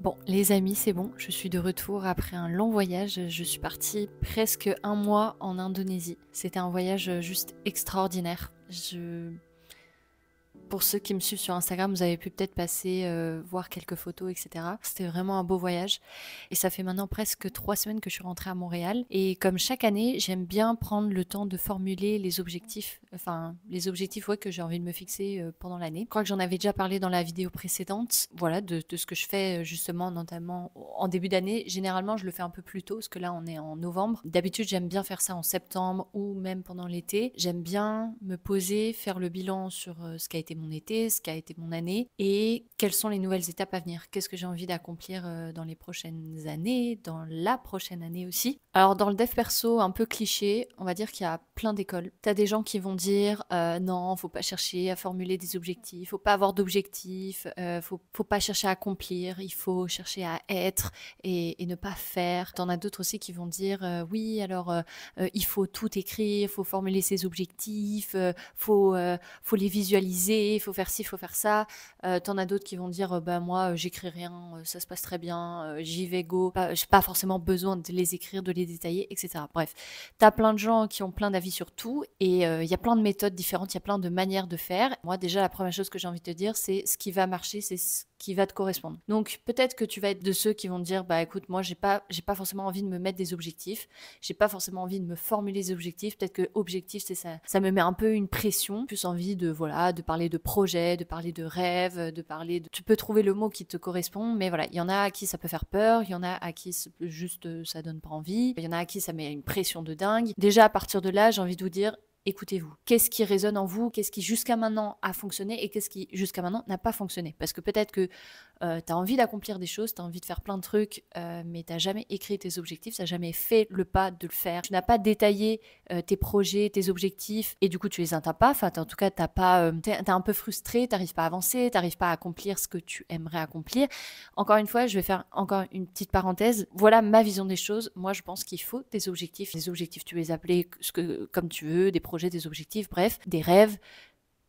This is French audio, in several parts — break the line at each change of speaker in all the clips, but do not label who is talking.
Bon, les amis, c'est bon, je suis de retour après un long voyage. Je suis partie presque un mois en Indonésie. C'était un voyage juste extraordinaire. Pour ceux qui me suivent sur Instagram, vous avez pu peut-être passer voir quelques photos, etc. C'était vraiment un beau voyage. Et ça fait maintenant presque 3 semaines que je suis rentrée à Montréal. Et comme chaque année, j'aime bien prendre le temps de formuler les objectifs, ouais, que j'ai envie de me fixer pendant l'année. Je crois que j'en avais déjà parlé dans la vidéo précédente, voilà, de ce que je fais justement, notamment en début d'année. Généralement, je le fais un peu plus tôt, parce que là, on est en novembre. D'habitude, j'aime bien faire ça en septembre ou même pendant l'été. J'aime bien me poser, faire le bilan sur ce qu'a été mon été, ce qu'a été mon année et quelles sont les nouvelles étapes à venir. Qu'est-ce que j'ai envie d'accomplir dans les prochaines années, dans la prochaine année aussi. Alors dans le dev perso, un peu cliché, on va dire qu'il y a plein d'écoles. T'as des gens qui vont dire non, faut pas chercher à formuler des objectifs, faut pas avoir d'objectifs, faut pas chercher à accomplir, il faut chercher à être et ne pas faire. T'en as d'autres aussi qui vont dire oui, alors il faut tout écrire, faut formuler ses objectifs, faut les visualiser, il faut faire ci, il faut faire ça. T'en as d'autres qui vont dire bah moi j'écris rien, ça se passe très bien, j'y vais go, j'ai pas forcément besoin de les écrire, de les détailler, etc. Bref, t'as plein de gens qui ont plein d'avis sur tout et il y a plein de méthodes différentes, il y a plein de manières de faire. Moi déjà la première chose que j'ai envie de te dire c'est ce qui va marcher, c'est ce qui va te correspondre. Donc peut-être que tu vas être de ceux qui vont te dire bah écoute moi j'ai pas forcément envie de me mettre des objectifs, j'ai pas forcément envie de me formuler des objectifs, peut-être que objectif c'est ça me met un peu une pression, plus envie de voilà, de parler de projet, de parler de rêve, de parler de tu peux trouver le mot qui te correspond, mais voilà, il y en a à qui ça peut faire peur, il y en a à qui juste ça donne pas envie, il y en a à qui ça met une pression de dingue. Déjà à partir de là, j'ai envie de vous dire écoutez-vous. Qu'est-ce qui résonne en vous? Qu'est-ce qui jusqu'à maintenant a fonctionné et qu'est-ce qui jusqu'à maintenant n'a pas fonctionné? Parce que peut-être que tu as envie d'accomplir des choses, tu as envie de faire plein de trucs, mais tu n'as jamais écrit tes objectifs, tu n'as jamais fait le pas de le faire. Tu n'as pas détaillé tes projets, tes objectifs et du coup tu les atteins pas. Enfin, en tout cas, t'es un peu frustré, tu n'arrives pas à avancer, tu n'arrives pas à accomplir ce que tu aimerais accomplir. Encore une fois, je vais faire encore une petite parenthèse. Voilà ma vision des choses. Moi, je pense qu'il faut des objectifs. Les objectifs, tu les appelles comme tu veux, des projets, des objectifs, bref, des rêves.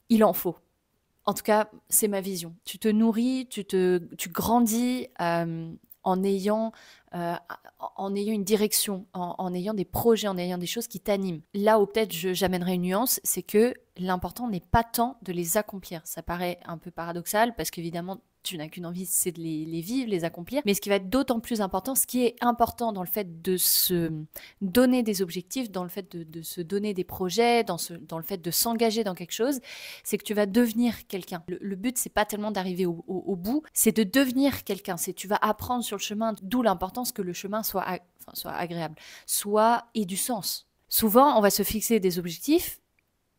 Il en faut. En tout cas, c'est ma vision. Tu te nourris, tu grandis en ayant, euh, en ayant une direction, en ayant des projets, en ayant des choses qui t'animent. Là où peut-être j'amènerai une nuance, c'est que l'important n'est pas tant de les accomplir. Ça paraît un peu paradoxal parce qu'évidemment, tu n'as qu'une envie, c'est de les vivre, les accomplir. Mais ce qui va être d'autant plus important, ce qui est important dans le fait de se donner des objectifs, dans le fait de se donner des projets, dans le fait de s'engager dans quelque chose, c'est que tu vas devenir quelqu'un. Le but, c'est pas tellement d'arriver au bout, c'est de devenir quelqu'un. C'est tu vas apprendre sur le chemin, d'où l'importance que le chemin soit agréable, ait du sens. Souvent, on va se fixer des objectifs,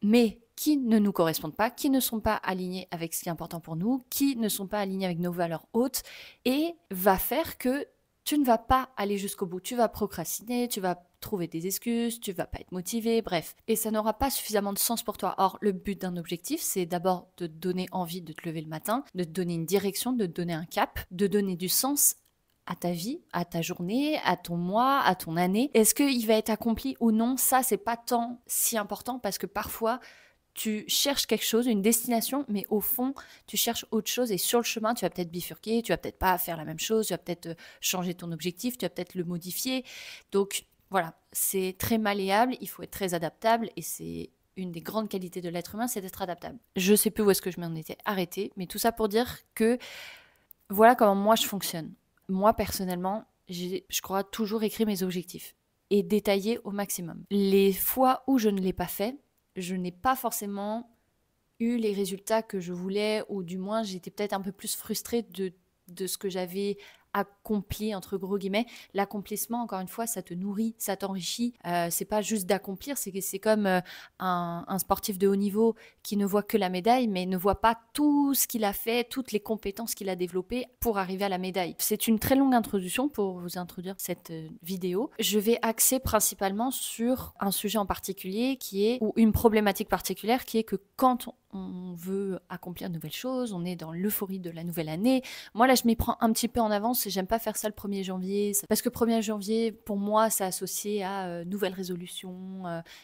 mais qui ne nous correspondent pas, qui ne sont pas alignés avec ce qui est important pour nous, qui ne sont pas alignés avec nos valeurs hautes, et va faire que tu ne vas pas aller jusqu'au bout. Tu vas procrastiner, tu vas trouver des excuses, tu vas pas être motivé, bref. Et ça n'aura pas suffisamment de sens pour toi. Or, le but d'un objectif, c'est d'abord de te donner envie de te lever le matin, de te donner une direction, de te donner un cap, de donner du sens à ta vie, à ta journée, à ton mois, à ton année. Est-ce qu'il va être accompli ou non? Ça, c'est pas tant si important parce que parfois, tu cherches quelque chose, une destination, mais au fond, tu cherches autre chose et sur le chemin, tu vas peut-être bifurquer, tu vas peut-être pas faire la même chose, tu vas peut-être changer ton objectif, tu vas peut-être le modifier. Donc voilà, c'est très malléable, il faut être très adaptable et c'est une des grandes qualités de l'être humain, c'est d'être adaptable. Je sais plus où est-ce que je m'en étais arrêtée, mais tout ça pour dire que voilà comment moi je fonctionne. Moi personnellement, je crois toujours écrire mes objectifs et détailler au maximum. Les fois où je ne l'ai pas fait, je n'ai pas forcément eu les résultats que je voulais, ou du moins j'étais peut-être un peu plus frustrée de ce que j'avais accompli, entre gros guillemets. L'accomplissement, encore une fois, ça te nourrit, ça t'enrichit. C'est pas juste d'accomplir, c'est comme un sportif de haut niveau qui ne voit que la médaille, mais ne voit pas tout ce qu'il a fait, toutes les compétences qu'il a développées pour arriver à la médaille. C'est une très longue introduction pour vous introduire cette vidéo. Je vais axer principalement sur un sujet en particulier ou une problématique particulière qui est que quand on veut accomplir de nouvelles choses, on est dans l'euphorie de la nouvelle année. Moi là, je m'y prends un petit peu en avance commence, j'aime pas faire ça le 1er janvier, parce que 1er janvier, pour moi, c'est associé à nouvelles résolutions,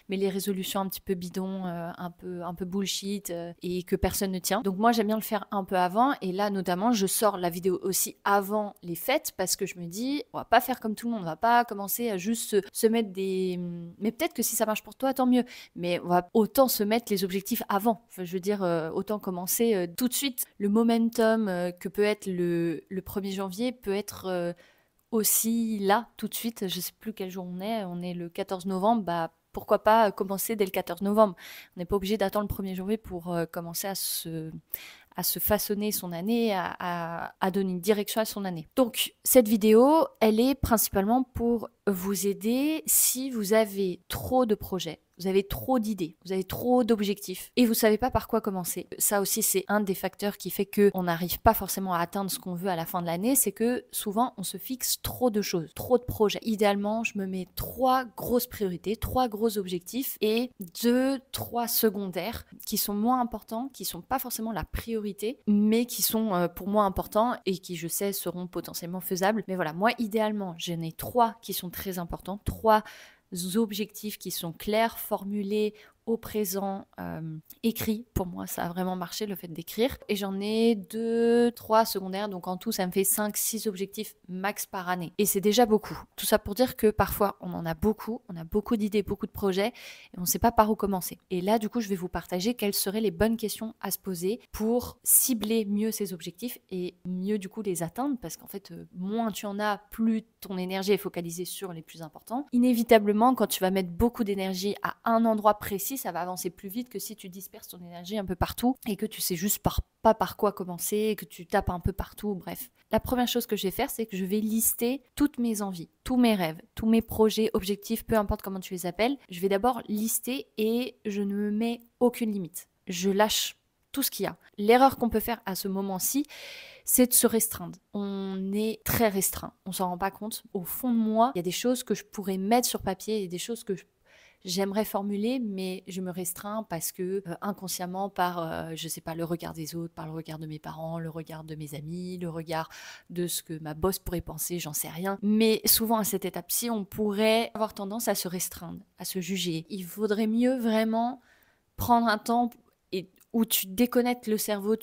mais les résolutions un petit peu bidons, un peu bullshit, et que personne ne tient. Donc moi, j'aime bien le faire un peu avant, et là, notamment, je sors la vidéo aussi avant les fêtes, parce que je me dis, on va pas faire comme tout le monde, on va pas commencer à juste se mettre des... Mais peut-être que si ça marche pour toi, tant mieux, mais on va autant se mettre les objectifs avant. Enfin, je veux dire, autant commencer tout de suite. Le momentum que peut être le 1er janvier peut être aussi là, tout de suite. Je sais plus quel jour on est le 14 novembre, bah pourquoi pas commencer dès le 14 novembre. On n'est pas obligé d'attendre le 1er janvier pour commencer à se façonner son année, à donner une direction à son année. Donc, cette vidéo, elle est principalement pour vous aider si vous avez trop de projets, vous avez trop d'idées, vous avez trop d'objectifs et vous savez pas par quoi commencer. Ça aussi, c'est un des facteurs qui fait que on n'arrive pas forcément à atteindre ce qu'on veut à la fin de l'année, c'est que souvent, on se fixe trop de choses, trop de projets. Idéalement, je me mets 3 grosses priorités, 3 gros objectifs et 2, 3 secondaires qui sont moins importants, qui sont pas forcément la priorité, mais qui sont pour moi importants et qui, je sais, seront potentiellement faisables. Mais voilà, moi, idéalement, j'en ai 3 qui sont très importants, 3 objectifs qui sont clairs, formulés au présent, écrits. Pour moi, ça a vraiment marché, le fait d'écrire. Et j'en ai 2, 3 secondaires, donc en tout, ça me fait 5, 6 objectifs max par année. Et c'est déjà beaucoup. Tout ça pour dire que parfois, on en a beaucoup, on a beaucoup d'idées, beaucoup de projets, et on ne sait pas par où commencer. Et là, du coup, je vais vous partager quelles seraient les bonnes questions à se poser pour cibler mieux ces objectifs et mieux, du coup, les atteindre, parce qu'en fait, moins tu en as, plus ton énergie est focalisée sur les plus importants. Inévitablement, quand tu vas mettre beaucoup d'énergie à un endroit précis, ça va avancer plus vite que si tu disperses ton énergie un peu partout et que tu sais juste pas par quoi commencer, que tu tapes un peu partout, bref. La première chose que je vais faire, c'est que je vais lister toutes mes envies, tous mes rêves, tous mes projets, objectifs, peu importe comment tu les appelles. Je vais d'abord lister et je ne me mets aucune limite. Je lâche tout ce qu'il y a. L'erreur qu'on peut faire à ce moment-ci, c'est de se restreindre. On est très restreint, on s'en rend pas compte. Au fond de moi, il y a des choses que je pourrais mettre sur papier, il y a des choses que j'aimerais formuler, mais je me restreins parce que inconsciemment, par, je sais pas, le regard des autres, par le regard de mes parents, le regard de mes amis, le regard de ce que ma boss pourrait penser, j'en sais rien. Mais souvent à cette étape-ci, on pourrait avoir tendance à se restreindre, à se juger. Il vaudrait mieux vraiment prendre un temps où tu déconnectes le cerveau,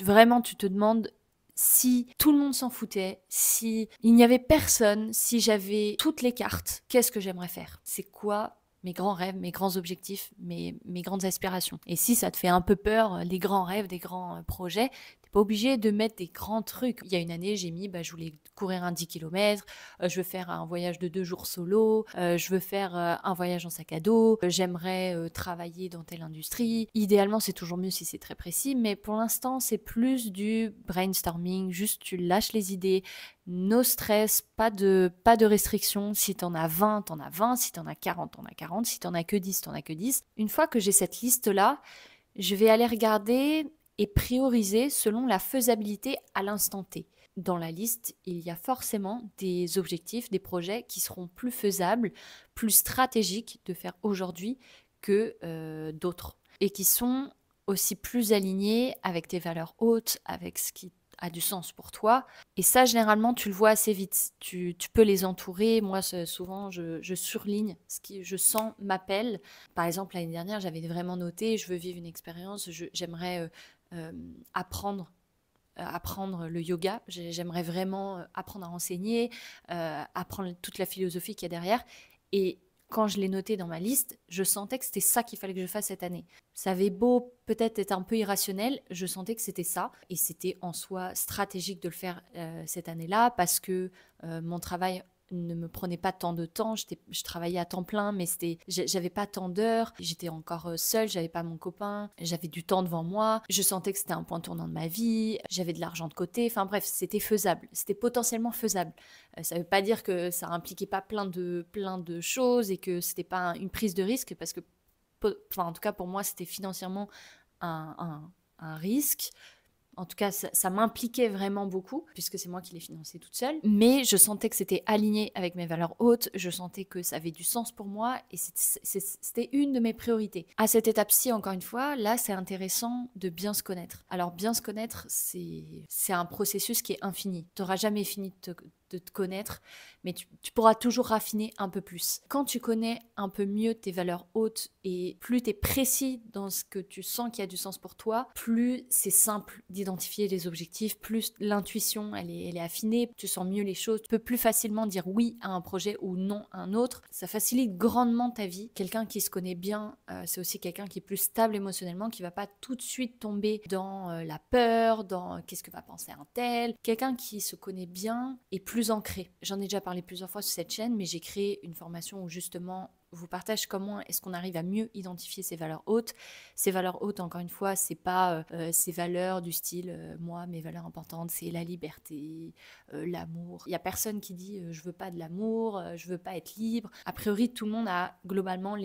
vraiment tu te demandes si tout le monde s'en foutait, si il n'y avait personne, si j'avais toutes les cartes, qu'est-ce que j'aimerais faire? C'est quoi mes grands rêves, mes grands objectifs, mes grandes aspirations? Et si ça te fait un peu peur, les grands rêves, des grands projets, t'es pas obligé de mettre des grands trucs. Il y a une année, j'ai mis, je voulais courir un 10 km, je veux faire un voyage de 2 jours solo, je veux faire un voyage en sac à dos, j'aimerais travailler dans telle industrie. Idéalement, c'est toujours mieux si c'est très précis, mais pour l'instant, c'est plus du brainstorming, juste tu lâches les idées, no stress, pas de restrictions. Si t'en as 20, t'en as 20, si t'en as 40, t'en as 40, si t'en as que 10, t'en as que 10. Une fois que j'ai cette liste-là, je vais aller regarder et prioriser selon la faisabilité à l'instant T. Dans la liste, il y a forcément des objectifs, des projets qui seront plus faisables, plus stratégiques de faire aujourd'hui que d'autres et qui sont aussi plus alignés avec tes valeurs hautes, avec ce qui a du sens pour toi. Et ça, généralement, tu le vois assez vite. Tu peux les entourer. Moi, souvent, je surligne ce qui, je sens, m'appelle. Par exemple, l'année dernière, j'avais vraiment noté, je veux vivre une expérience, j'aimerais apprendre le yoga. J'aimerais vraiment apprendre à enseigner, apprendre toute la philosophie qu'il y a derrière. Et quand je l'ai noté dans ma liste, je sentais que c'était ça qu'il fallait que je fasse cette année. Ça avait beau peut-être être un peu irrationnel, je sentais que c'était ça. Et c'était en soi stratégique de le faire cette année-là parce que mon travail ne me prenait pas tant de temps, je travaillais à temps plein, mais j'avais pas tant d'heures, j'étais encore seule, j'avais pas mon copain, j'avais du temps devant moi, je sentais que c'était un point tournant de ma vie, j'avais de l'argent de côté, enfin bref, c'était faisable, c'était potentiellement faisable. Ça veut pas dire que ça impliquait pas plein de choses et que c'était pas une prise de risque, parce que, en tout cas pour moi, c'était financièrement un risque, En tout cas, ça m'impliquait vraiment beaucoup, puisque c'est moi qui l'ai financé toute seule. Mais je sentais que c'était aligné avec mes valeurs hautes, je sentais que ça avait du sens pour moi, et c'était une de mes priorités. À cette étape-ci, encore une fois, là, c'est intéressant de bien se connaître. Alors, bien se connaître, c'est un processus qui est infini. Tu n'auras jamais fini de te connaître, mais tu pourras toujours raffiner un peu plus. Quand tu connais un peu mieux tes valeurs hautes et plus tu es précis dans ce que tu sens qui a du sens pour toi, plus c'est simple d'identifier les objectifs, plus l'intuition elle est affinée, tu sens mieux les choses, tu peux plus facilement dire oui à un projet ou non à un autre. Ça facilite grandement ta vie. Quelqu'un qui se connaît bien, c'est aussi quelqu'un qui est plus stable émotionnellement, qui va pas tout de suite tomber dans la peur, dans qu'est-ce que va penser un tel. Quelqu'un qui se connaît bien est plus ancré. J'en ai déjà parlé plusieurs fois sur cette chaîne, mais j'ai créé une formation où justement vous partage comment est-ce qu'on arrive à mieux identifier ses valeurs hautes. Ces valeurs hautes, encore une fois, c'est pas ces valeurs du style moi, mes valeurs importantes, c'est la liberté, l'amour. Il y a personne qui dit je veux pas de l'amour, je veux pas être libre. A priori, tout le monde a globalement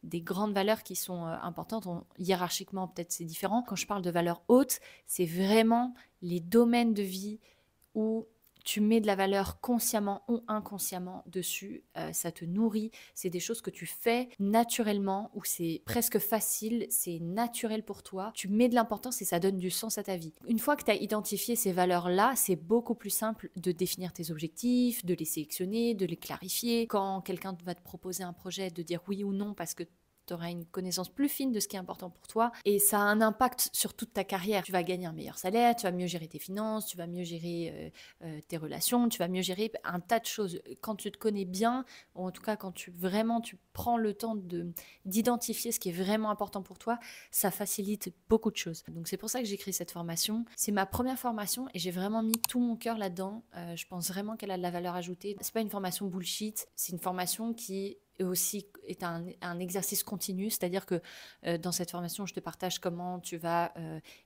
des grandes valeurs qui sont importantes. Hiérarchiquement, peut-être c'est différent. Quand je parle de valeurs hautes, c'est vraiment les domaines de vie où tu mets de la valeur consciemment ou inconsciemment dessus, ça te nourrit, c'est des choses que tu fais naturellement, ou c'est presque facile, c'est naturel pour toi, tu mets de l'importance et ça donne du sens à ta vie. Une fois que tu as identifié ces valeurs-là, c'est beaucoup plus simple de définir tes objectifs, de les sélectionner, de les clarifier. Quand quelqu'un va te proposer un projet, de dire oui ou non parce que tu auras une connaissance plus fine de ce qui est important pour toi, et ça a un impact sur toute ta carrière. Tu vas gagner un meilleur salaire, tu vas mieux gérer tes finances, tu vas mieux gérer tes relations, tu vas mieux gérer un tas de choses. Quand tu te connais bien, ou en tout cas quand tu prends le temps d'identifier ce qui est vraiment important pour toi, ça facilite beaucoup de choses. Donc c'est pour ça que j'ai créé cette formation. C'est ma première formation et j'ai vraiment mis tout mon cœur là-dedans. Je pense vraiment qu'elle a de la valeur ajoutée. C'est pas une formation bullshit, c'est une formation qui aussi est un exercice continu, c'est-à-dire que dans cette formation, je te partage comment tu vas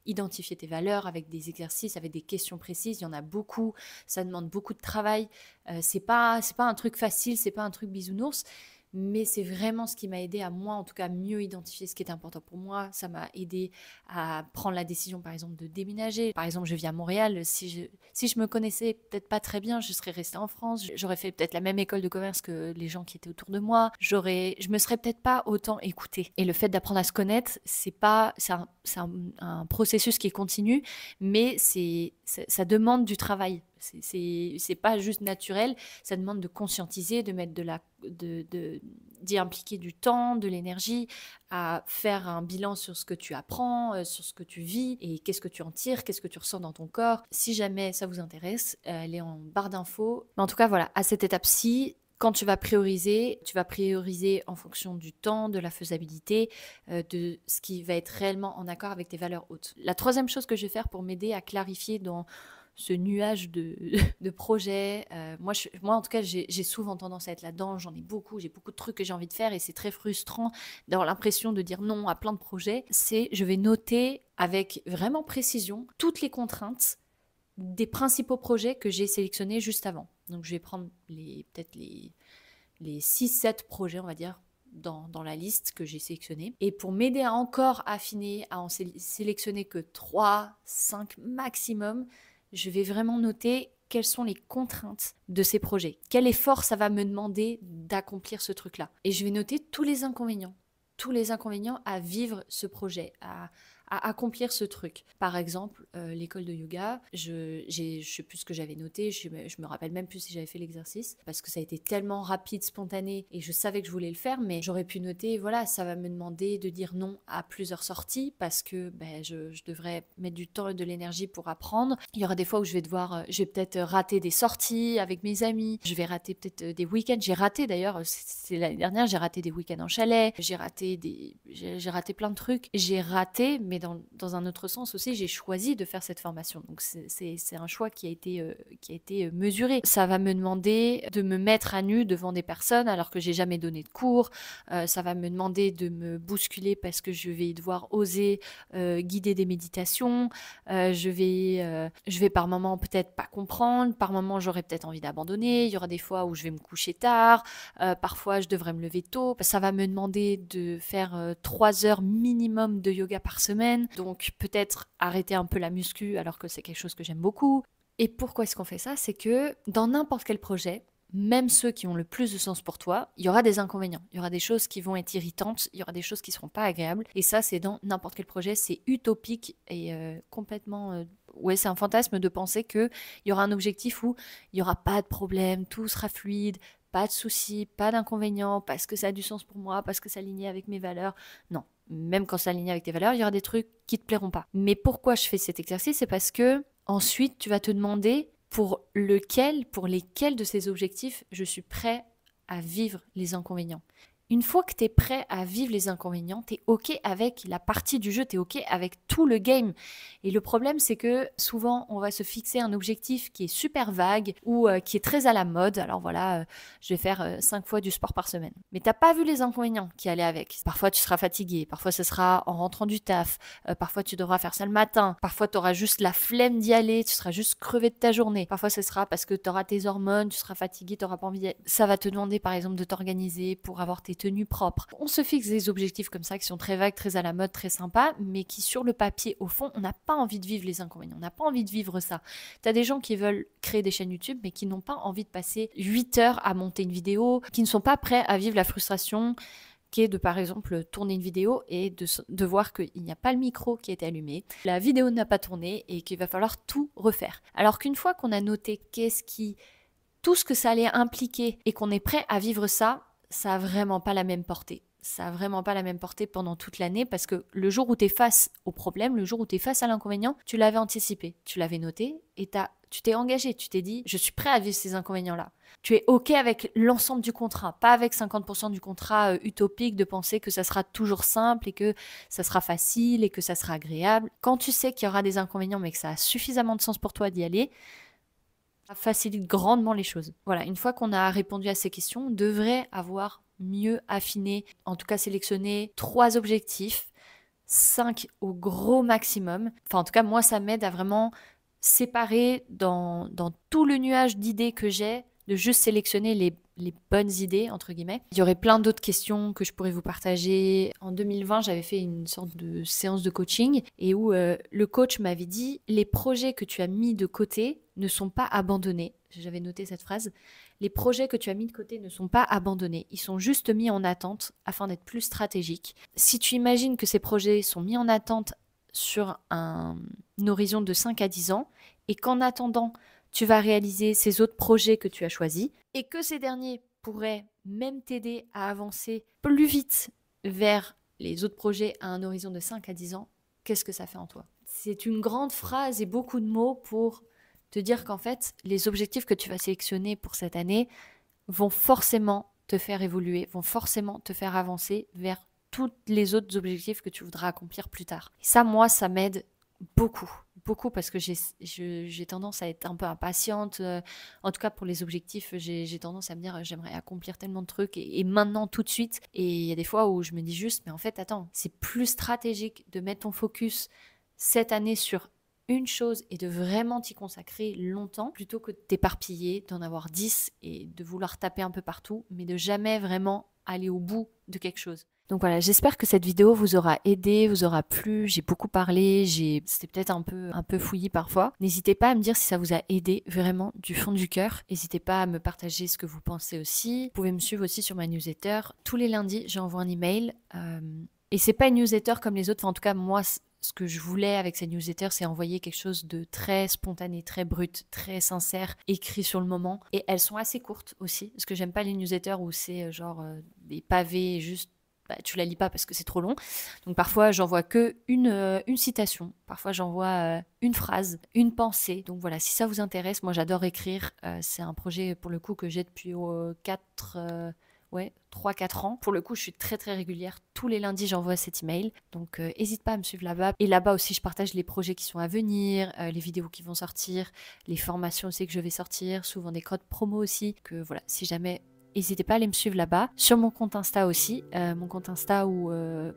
identifier tes valeurs avec des exercices, avec des questions précises. Il y en a beaucoup, ça demande beaucoup de travail. C'est pas un truc facile, c'est pas un truc bisounours, mais c'est vraiment ce qui m'a aidé à moi, en tout cas, mieux identifier ce qui est important pour moi. Ça m'a aidé à prendre la décision, par exemple, de déménager. Par exemple, je vis à Montréal. Si je me connaissais peut-être pas très bien, je serais restée en France. J'aurais fait peut-être la même école de commerce que les gens qui étaient autour de moi. Je me serais peut-être pas autant écoutée. Et le fait d'apprendre à se connaître, c'est un processus qui est continu, mais ça demande du travail. C'est pas juste naturel, ça demande de conscientiser, de mettre d'y impliquer du temps, de l'énergie, à faire un bilan sur ce que tu apprends, sur ce que tu vis et qu'est-ce que tu en tires, qu'est-ce que tu ressens dans ton corps. Si jamais ça vous intéresse, elle est en barre d'infos. Mais en tout cas, voilà, à cette étape-ci, quand tu vas prioriser en fonction du temps, de la faisabilité, de ce qui va être réellement en accord avec tes valeurs hautes. La troisième chose que je vais faire pour m'aider à clarifier dans ce nuage de projets. Moi, en tout cas, j'ai souvent tendance à être là-dedans. J'ai beaucoup de trucs que j'ai envie de faire et c'est très frustrant d'avoir l'impression de dire non à plein de projets. Je vais noter avec vraiment précision toutes les contraintes des principaux projets que j'ai sélectionnés juste avant. Donc, je vais prendre peut-être les 6-7 projets, on va dire, dans la liste que j'ai sélectionnée. Et pour m'aider à encore affiner, à en sélectionner que 3, 5 maximum, je vais vraiment noter quelles sont les contraintes de ces projets. Quel effort ça va me demander d'accomplir ce truc-là. Et je vais noter tous les inconvénients à vivre ce projet, à accomplir ce truc. Par exemple, l'école de yoga, je sais plus ce que j'avais noté, je me rappelle même plus si j'avais fait l'exercice, parce que ça a été tellement rapide, spontané, et je savais que je voulais le faire, mais j'aurais pu noter, voilà, ça va me demander de dire non à plusieurs sorties, parce que je devrais mettre du temps et de l'énergie pour apprendre. Il y aura des fois où je vais peut-être rater des sorties avec mes amis, je vais rater peut-être des week-ends, j'ai raté d'ailleurs, c'est l'année dernière, j'ai raté des week-ends en chalet, j'ai raté plein de trucs, mais dans un autre sens aussi, j'ai choisi de faire cette formation. Donc c'est un choix qui a été mesuré. Ça va me demander de me mettre à nu devant des personnes alors que j'ai jamais donné de cours. Ça va me demander de me bousculer parce que je vais devoir oser guider des méditations. Je vais par moments peut-être pas comprendre. Par moments, j'aurai peut-être envie d'abandonner. Il y aura des fois où je vais me coucher tard. Parfois, je devrais me lever tôt. Ça va me demander de faire 3 heures minimum de yoga par semaine. semaine. Donc peut-être arrêter un peu la muscu alors que c'est quelque chose que j'aime beaucoup. Et pourquoi est-ce qu'on fait ça? C'est que dans n'importe quel projet, même ceux qui ont le plus de sens pour toi, il y aura des inconvénients. Il y aura des choses qui vont être irritantes, il y aura des choses qui ne seront pas agréables. Et ça, c'est dans n'importe quel projet, c'est utopique et complètement... ouais, c'est un fantasme de penser qu'il y aura un objectif où il n'y aura pas de problème, tout sera fluide, pas de soucis, pas d'inconvénients, parce que ça a du sens pour moi, parce que ça aligne avec mes valeurs. Non, même quand ça aligne avec tes valeurs, il y aura des trucs qui ne te plairont pas. Mais pourquoi je fais cet exercice? C'est parce que ensuite, tu vas te demander pour lesquels de ces objectifs je suis prêt à vivre les inconvénients. Une fois que tu es prêt à vivre les inconvénients, tu es OK avec la partie du jeu, tu es OK avec tout le game. Et le problème, c'est que souvent, on va se fixer un objectif qui est super vague ou qui est très à la mode. Alors voilà, je vais faire 5 fois du sport par semaine. Mais tu n'as pas vu les inconvénients qui allaient avec. Parfois, tu seras fatigué. Parfois, ce sera en rentrant du taf. Parfois, tu devras faire ça le matin. Parfois, tu auras juste la flemme d'y aller. Tu seras juste crevé de ta journée. Parfois, ce sera parce que tu auras tes hormones, tu seras fatigué, tu n'auras pas envie d'y aller. Ça va te demander, par exemple, de t'organiser pour avoir tes tenues propres. On se fixe des objectifs comme ça qui sont très vagues, très à la mode, très sympas, mais qui sur le papier, au fond, on n'a pas envie de vivre les inconvénients, on n'a pas envie de vivre ça. Tu as des gens qui veulent créer des chaînes YouTube, mais qui n'ont pas envie de passer 8 heures à monter une vidéo, qui ne sont pas prêts à vivre la frustration qui est de, par exemple, tourner une vidéo et de voir qu'il n'y a pas le micro qui est allumé, la vidéo n'a pas tourné et qu'il va falloir tout refaire. Alors qu'une fois qu'on a noté tout ce que ça allait impliquer et qu'on est prêt à vivre ça, ça n'a vraiment pas la même portée. Ça n'a vraiment pas la même portée pendant toute l'année parce que le jour où tu es face au problème, le jour où tu es face à l'inconvénient, tu l'avais anticipé, tu l'avais noté et tu t'es engagé, tu t'es dit « je suis prêt à vivre ces inconvénients-là ». Tu es OK avec l'ensemble du contrat, pas avec 50% du contrat utopique de penser que ça sera toujours simple et que ça sera facile et que ça sera agréable. Quand tu sais qu'il y aura des inconvénients mais que ça a suffisamment de sens pour toi d'y aller, ça facilite grandement les choses. Voilà, une fois qu'on a répondu à ces questions, on devrait avoir mieux affiné, en tout cas sélectionné 3 objectifs, 5 au gros maximum. Enfin, en tout cas, moi, ça m'aide à vraiment séparer dans tout le nuage d'idées que j'ai, de juste sélectionner les bonnes idées, entre guillemets. Il y aurait plein d'autres questions que je pourrais vous partager. En 2020, j'avais fait une sorte de séance de coaching et où le coach m'avait dit « Les projets que tu as mis de côté ne sont pas abandonnés. » J'avais noté cette phrase. « Les projets que tu as mis de côté ne sont pas abandonnés. Ils sont juste mis en attente afin d'être plus stratégiques. Si tu imagines que ces projets sont mis en attente sur un horizon de 5 à 10 ans et qu'en attendant, tu vas réaliser ces autres projets que tu as choisis et que ces derniers pourraient même t'aider à avancer plus vite vers les autres projets à un horizon de 5 à 10 ans, qu'est-ce que ça fait en toi? » C'est une grande phrase et beaucoup de mots pour te dire qu'en fait, les objectifs que tu vas sélectionner pour cette année vont forcément te faire évoluer, vont forcément te faire avancer vers tous les autres objectifs que tu voudras accomplir plus tard. Et ça, moi, ça m'aide beaucoup parce que j'ai tendance à être un peu impatiente. En tout cas, pour les objectifs, j'ai tendance à me dire j'aimerais accomplir tellement de trucs et maintenant, tout de suite. Et il y a des fois où je me dis juste, mais en fait, attends, c'est plus stratégique de mettre ton focus cette année sur une chose et de vraiment t'y consacrer longtemps plutôt que de t'éparpiller, d'en avoir 10 et de vouloir taper un peu partout, mais de jamais vraiment aller au bout de quelque chose. Donc voilà, j'espère que cette vidéo vous aura aidé, vous aura plu. J'ai beaucoup parlé, c'était peut-être un peu fouillis parfois. N'hésitez pas à me dire si ça vous a aidé vraiment du fond du cœur. N'hésitez pas à me partager ce que vous pensez aussi. Vous pouvez me suivre aussi sur ma newsletter. Tous les lundis, j'envoie un email. Et c'est pas une newsletter comme les autres. Enfin, en tout cas, moi, ce que je voulais avec cette newsletter, c'est envoyer quelque chose de très spontané, très brut, très sincère, écrit sur le moment. Et elles sont assez courtes aussi, parce que j'aime pas les newsletters où c'est genre des pavés juste. Tu la lis pas parce que c'est trop long. Donc parfois, j'envoie que une citation. Parfois, j'envoie une phrase, une pensée. Donc voilà, si ça vous intéresse, moi j'adore écrire. C'est un projet pour le coup que j'ai depuis 3-4 ans. Pour le coup, je suis très très régulière. Tous les lundis, j'envoie cet email. Donc n'hésite pas à me suivre là-bas. Et là-bas aussi, je partage les projets qui sont à venir, les vidéos qui vont sortir, les formations aussi que je vais sortir, souvent des codes promo aussi. Que voilà, si jamais n'hésitez pas à aller me suivre là-bas. Sur mon compte Insta aussi, mon compte Insta où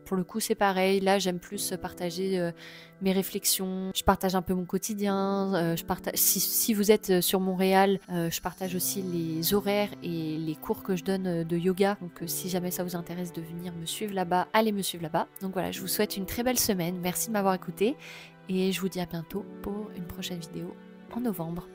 pour le coup c'est pareil, là j'aime plus partager mes réflexions, je partage un peu mon quotidien, si vous êtes sur Montréal, je partage aussi les horaires et les cours que je donne de yoga, donc si jamais ça vous intéresse de venir me suivre là-bas, allez me suivre là-bas. Donc voilà, je vous souhaite une très belle semaine, merci de m'avoir écouté et je vous dis à bientôt pour une prochaine vidéo en novembre.